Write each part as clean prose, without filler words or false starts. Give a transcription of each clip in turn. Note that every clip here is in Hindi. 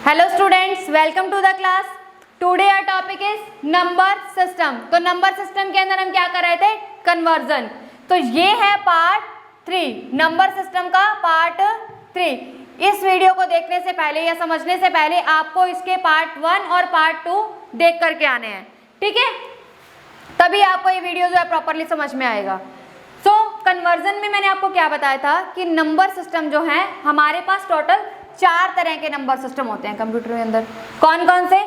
Hello students, welcome to the class. Today our topic is number system. तो नंबर सिस्टम के अंदर हम क्या कर रहे थे? कन्वर्जन। तो ये है पार्ट 3, नंबर सिस्टम का पार्ट 3। इस वीडियो को देखने से पहले या समझने से पहले आपको इसके पार्ट 1 और पार्ट 2 देख करके आने हैं, ठीक है? तभी आपको ये वीडियो जो है प्रॉपरली समझ में आएगा। सो कन्वर्जन में मैंने आपको क्या बताया था कि नंबर सिस्टम जो है हमारे पास टोटल 4 तरह के नंबर सिस्टम होते हैं कंप्यूटर के अंदर। कौन कौन से?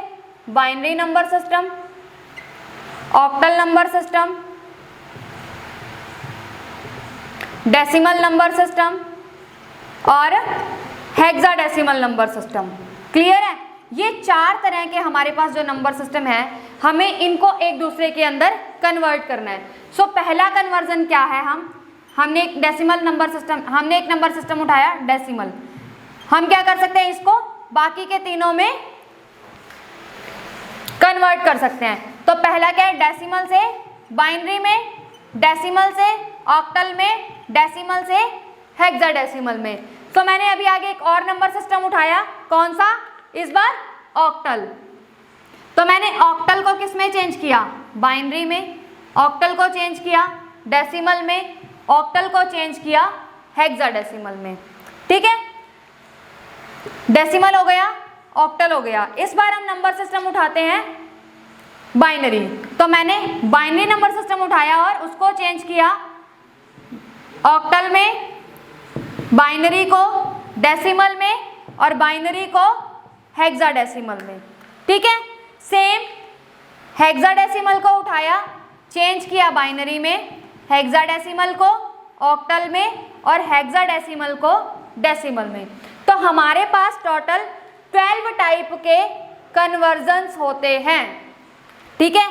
Binary number system, octal number system, decimal number system और हेक्साडेसिमल नंबर सिस्टम। क्लियर है? ये 4 तरह के हमारे पास जो नंबर सिस्टम है, हमें इनको एक दूसरे के अंदर कन्वर्ट करना है। सो पहला कन्वर्जन क्या है? हमने एक डेसिमल नंबर सिस्टम, हमने एक नंबर सिस्टम उठाया डेसिमल। हम क्या कर सकते हैं? इसको बाकी के तीनों में कन्वर्ट कर सकते हैं। तो पहला क्या है? डेसिमल से बाइनरी में, डेसिमल से ऑक्टल में, डेसिमल से हेक्साडेसिमल में। तो मैंने अभी आगे एक और नंबर सिस्टम उठाया। कौन सा? इस बार ऑक्टल। तो मैंने ऑक्टल को किस में चेंज किया? बाइनरी में। ऑक्टल को चेंज किया डेसिमल में, ऑक्टल को चेंज किया हेक्साडेसिमल में। ठीक है, डेसिमल हो गया, ऑक्टल हो गया। इस बार हम नंबर सिस्टम उठाते हैं बाइनरी। तो मैंने बाइनरी नंबर सिस्टम उठाया और उसको चेंज किया ऑक्टल में, बाइनरी को डेसिमल में और बाइनरी को हेक्साडेसिमल में। ठीक है, सेम हेक्साडेसिमल को उठाया, चेंज किया बाइनरी में, हेक्साडेसिमल को ऑक्टल में और हेक्साडेसिमल को डेसिमल में। तो हमारे पास टोटल 12 टाइप के कन्वर्जन्स होते हैं। ठीक है,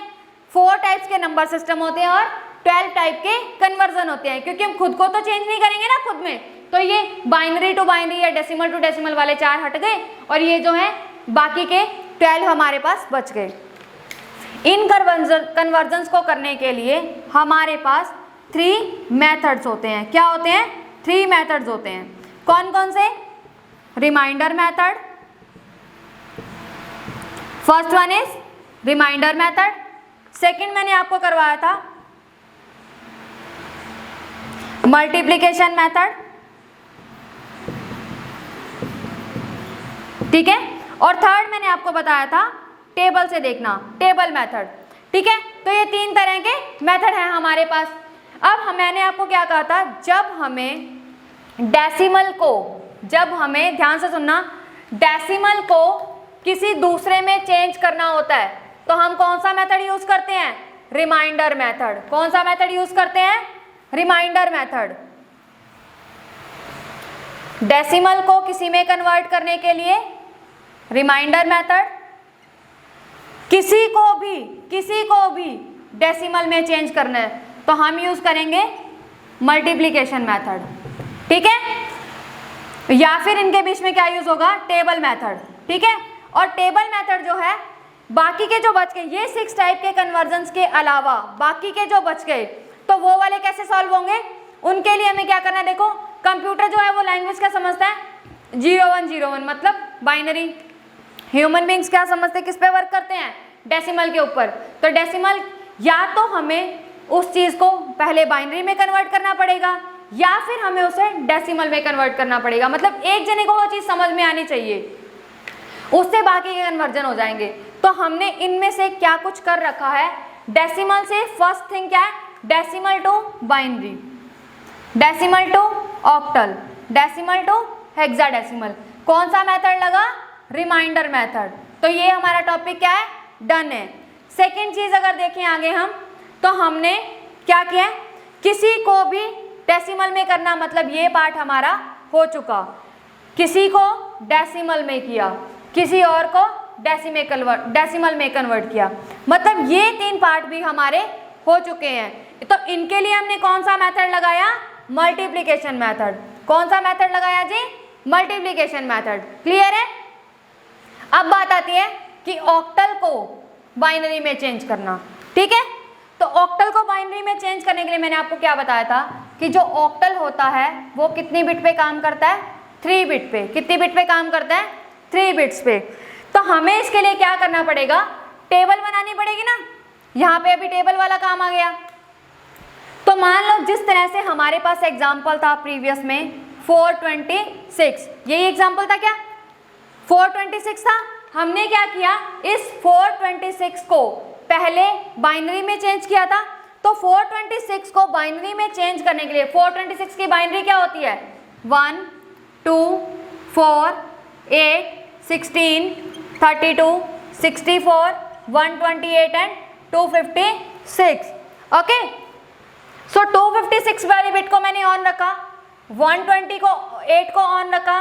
4 टाइप्स के नंबर सिस्टम होते हैं और 12 टाइप के कन्वर्जन होते हैं, क्योंकि हम खुद को तो चेंज नहीं करेंगे ना खुद में। तो ये बाइनरी टू बाइनरी या डेसिमल टू डेसिमल वाले 4 हट गए और ये जो है बाकी के 12 हमारे पास बच गए। इन कन्वर्जन्स को करने के लिए हमारे पास 3 मेथड्स होते हैं। क्या होते हैं? 3 मेथड्स होते हैं। कौन कौन से? Remainder method, first one is remainder method. Second मैंने आपको करवाया था मल्टीप्लिकेशन मेथड। ठीक है, और थर्ड मैंने आपको बताया था टेबल से देखना, टेबल मेथड। ठीक है, तो ये 3 तरह के मेथड हैं हमारे पास। अब मैंने आपको क्या कहा था? जब हमें डेसिमल को, जब हमें ध्यान से सुनना, डेसिमल को किसी दूसरे में चेंज करना होता है तो हम कौन सा मेथड यूज करते हैं? Remainder method. कौन सा मेथड यूज करते हैं? Remainder method. डेसिमल को किसी में कन्वर्ट करने के लिए रिमाइंडर मेथड, किसी को भी डेसिमल में चेंज करना है तो हम यूज करेंगे मल्टीप्लिकेशन मेथड। ठीक है, या फिर इनके बीच में क्या यूज होगा? Table method. ठीक है, और टेबल मेथड जो है, बाकी के जो बच गए, ये 6 टाइप के कन्वर्जन्स के अलावा बाकी के जो बच गए, तो वो वाले कैसे सॉल्व होंगे? उनके लिए हमें क्या करना है? देखो, कंप्यूटर जो है वो लैंग्वेज क्या समझता है? 0101 मतलब बाइनरी। ह्यूमन बींग्स क्या समझते हैं? किस पे वर्क करते हैं? डेसिमल के ऊपर। तो डेसिमल, या तो हमें उस चीज को पहले बाइनरी में कन्वर्ट करना पड़ेगा या फिर हमें उसे डेसिमल में कन्वर्ट करना पड़ेगा। मतलब एक जने को वो चीज समझ में आनी चाहिए, उससे बाकी के कन्वर्जन हो जाएंगे। तो हमने इनमें से क्या कुछ कर रखा है? डेसिमल से फर्स्ट थिंग क्या है? Decimal to binary, decimal to octal, decimal to hexadecimal. कौन सा मेथड लगा? Remainder method. तो ये हमारा टॉपिक क्या है? डन है। सेकेंड चीज अगर देखें आगे हम, तो हमने क्या किया? किसी को भी डेसिमल में करना, मतलब ये पार्ट हमारा हो चुका। किसी को डेसिमल में किया, किसी और को डेसिमल में कन्वर्ट किया, मतलब ये 3 पार्ट भी हमारे हो चुके हैं। तो इनके लिए हमने कौन सा मेथड लगाया? Multiplication method. कौन सा मेथड लगाया जी? Multiplication method. क्लियर है? अब बात आती है कि ऑक्टल को बाइनरी में चेंज करना। ठीक है, तो ऑक्टल को बाइनरी में चेंज करने के लिए मैंने आपको क्या बताया था कि जो ऑक्टल होता है वो कितनी बिट पे काम करता है? 3 बिट पे। कितनी बिट पे काम करता है? 3 बिट्स पे। तो हमें इसके लिए क्या करना पड़ेगा, टेबल बनानी पड़ेगी ना। यहाँ पे अभी टेबल वाला काम आ गया। तो मान लो जिस तरह से हमारे पास एग्जाम्पल था प्रीवियस में 426, यही एग्जाम्पल था क्या, 426 था। हमने क्या किया, इस 426 को पहले बाइनरी में चेंज किया था। तो 426 को बाइनरी में चेंज करने के लिए 426 की बाइनरी क्या होती है, 1 2 4 8 16 32 64 128 एंड 256। ओके, सो 256 वाली बिट को मैंने ऑन रखा, 128 को ऑन रखा।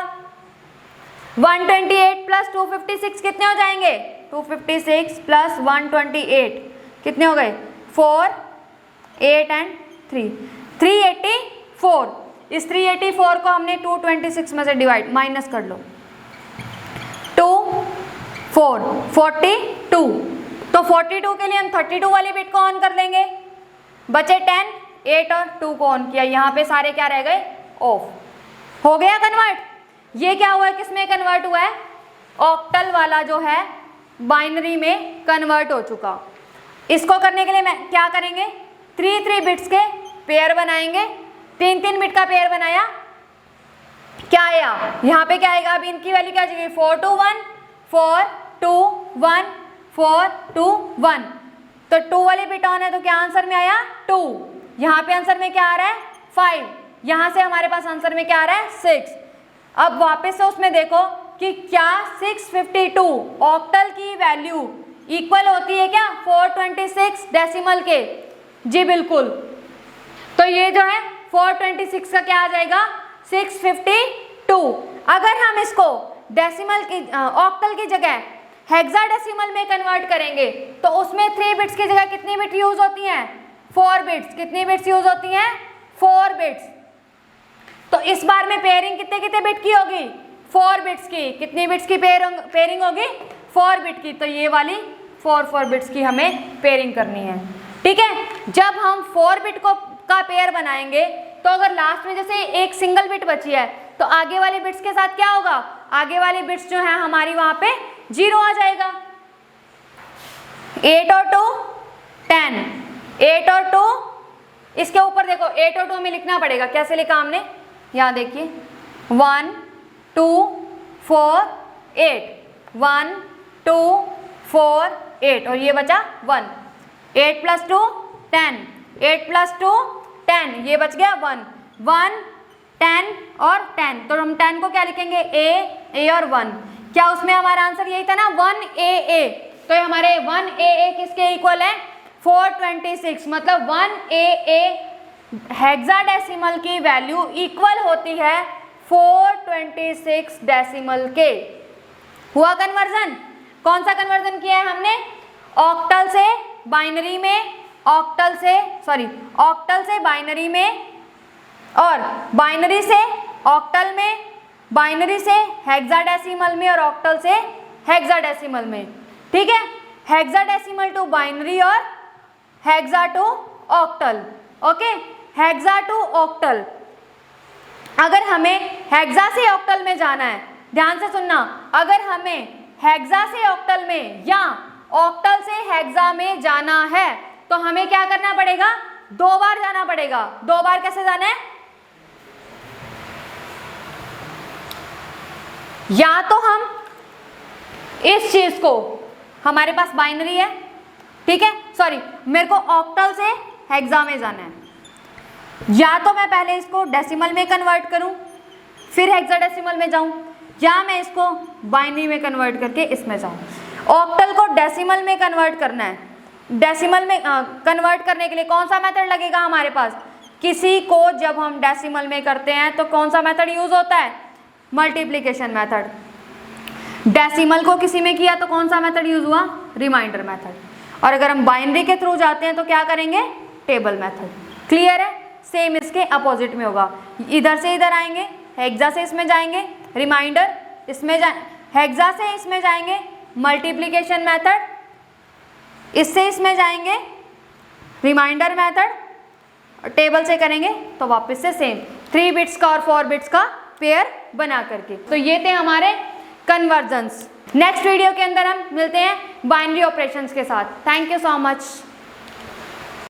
128 प्लस 256 कितने हो जाएंगे, 256 प्लस 128 कितने हो गए, 4 8 एंड 3 384। इस 384 को हमने 226 में से डिवाइड माइनस कर लो, 2 4 42। तो 42 के लिए हम 32 वाली बिट को ऑन कर लेंगे, बचे 10, 8 और 2 को ऑन किया, यहाँ पे सारे क्या रह गए, ऑफ। हो गया कन्वर्ट। ये क्या हुआ है, किस में कन्वर्ट हुआ है, ऑक्टल वाला जो है बाइनरी में कन्वर्ट हो चुका। इसको करने के लिए मैं क्या करेंगे, 3 बिट्स के पेयर बनाएंगे। 3 बिट का पेयर बनाया, क्या आया यहाँ पे, क्या आएगा, अब इनकी वैल्यू क्या चाहिए, 4 2 1 4 2 1 4 2 1। तो 2 वाली बिट ऑन है तो क्या आंसर में आया 2। यहाँ पे आंसर में क्या आ रहा है 5। यहाँ से हमारे पास आंसर में क्या आ रहा है 6। अब वापस से उसमें देखो कि क्या 652 ऑक्टल की वैल्यू इक्वल होती है क्या 426 डेसिमल के, जी बिल्कुल। तो ये जो है 426 का क्या आ जाएगा 652। अगर हम इसको डेसिमल की ऑक्टल की जगह हेक्साडेसिमल में कन्वर्ट करेंगे तो उसमें 3 बिट्स की जगह कितनी बिट यूज होती हैं, 4 बिट्स। कितनी बिट्स यूज होती हैं, 4 बिट्स। तो इस बार में पेयरिंग कितने कितने बिट की होगी, 4 बिट्स की। कितनी बिट्स की पेयरिंग होगी, 4 बिट की। तो ये वाली 4 बिट्स की हमें पेयरिंग करनी है, ठीक है। जब हम 4 बिट का पेयर बनाएंगे तो अगर लास्ट में जैसे एक सिंगल बिट बची है तो आगे वाली बिट्स के साथ क्या होगा, आगे वाली बिट्स जो है हमारी वहां पे 0 आ जाएगा। 8 और 2 10, 8 और 2 इसके ऊपर देखो 8 और 2 में लिखना पड़ेगा। कैसे लिखा हमने, यहाँ देखिए 1 2 4 8 1 2 4 8 और ये बचा 1। 8 प्लस 2 10, 8 प्लस 2 10, ये बच गया 1 1 10 और 10। तो हम 10 को क्या लिखेंगे ए और 1। क्या उसमें हमारा आंसर यही था ना 1AA। तो ये हमारे 1AA किसके इक्वल है 426। मतलब 1AA हेक्साडेसिमल की वैल्यू इक्वल होती है 426 डेसिमल के। हुआ कन्वर्जन। कौन सा कन्वर्जन किया है हमने, ऑक्टल से बाइनरी में, ऑक्टल से बाइनरी में और बाइनरी से ऑक्टल में, बाइनरी से हेक्साडेसिमल में और ऑक्टल से हेक्साडेसिमल में, ठीक है। हेक्साडेसिमल टू बाइनरी और hexa to octal, okay. Hexa to octal. अगर हमें हेक्सा से ऑक्टल में जाना है, ध्यान से सुनना, अगर हमें हेक्सा से ऑक्टल में या ऑक्टल से हेक्सा में जाना है तो हमें क्या करना पड़ेगा, 2 बार जाना पड़ेगा। 2 बार कैसे जाना है, या तो हम इस चीज को, हमारे पास बाइनरी है, ठीक है, सॉरी मेरे को ऑक्टल से हेक्सा में जाना है, या तो मैं पहले इसको डेसिमल में कन्वर्ट करूं फिर हेक्साडेसिमल में जाऊं, या मैं इसको बाइनरी में कन्वर्ट करके इसमें जाऊं। ऑक्टल को डेसिमल में कन्वर्ट करना है। डेसिमल में कन्वर्ट करने के लिए कौन सा मेथड लगेगा हमारे पास, किसी को जब हम डेसिमल में करते हैं तो कौन सा मेथड यूज होता है, मल्टीप्लिकेशन मेथड। डेसिमल को किसी में किया तो कौन सा मेथड यूज हुआ, रिमाइंडर मेथड। और अगर हम बाइनरी के थ्रू जाते हैं तो क्या करेंगे, टेबल मेथड। क्लियर है, सेम इसके अपोजिट में होगा। इधर से इधर आएंगे, हेक्सा से इसमें जाएंगे, रिमाइंडर इसमें हेक्सा से इसमें जाएंगे, मल्टीप्लिकेशन मेथड, इससे इसमें जाएंगे रिमाइंडर मेथड, टेबल से करेंगे तो वापस से सेम 3 बिट्स का और 4 बिट्स का पेयर बना करके। तो ये थे हमारे कन्वर्जन्स। नेक्स्ट वीडियो के अंदर हम मिलते हैं बाइनरी ऑपरेशंस के साथ। Thank you so much.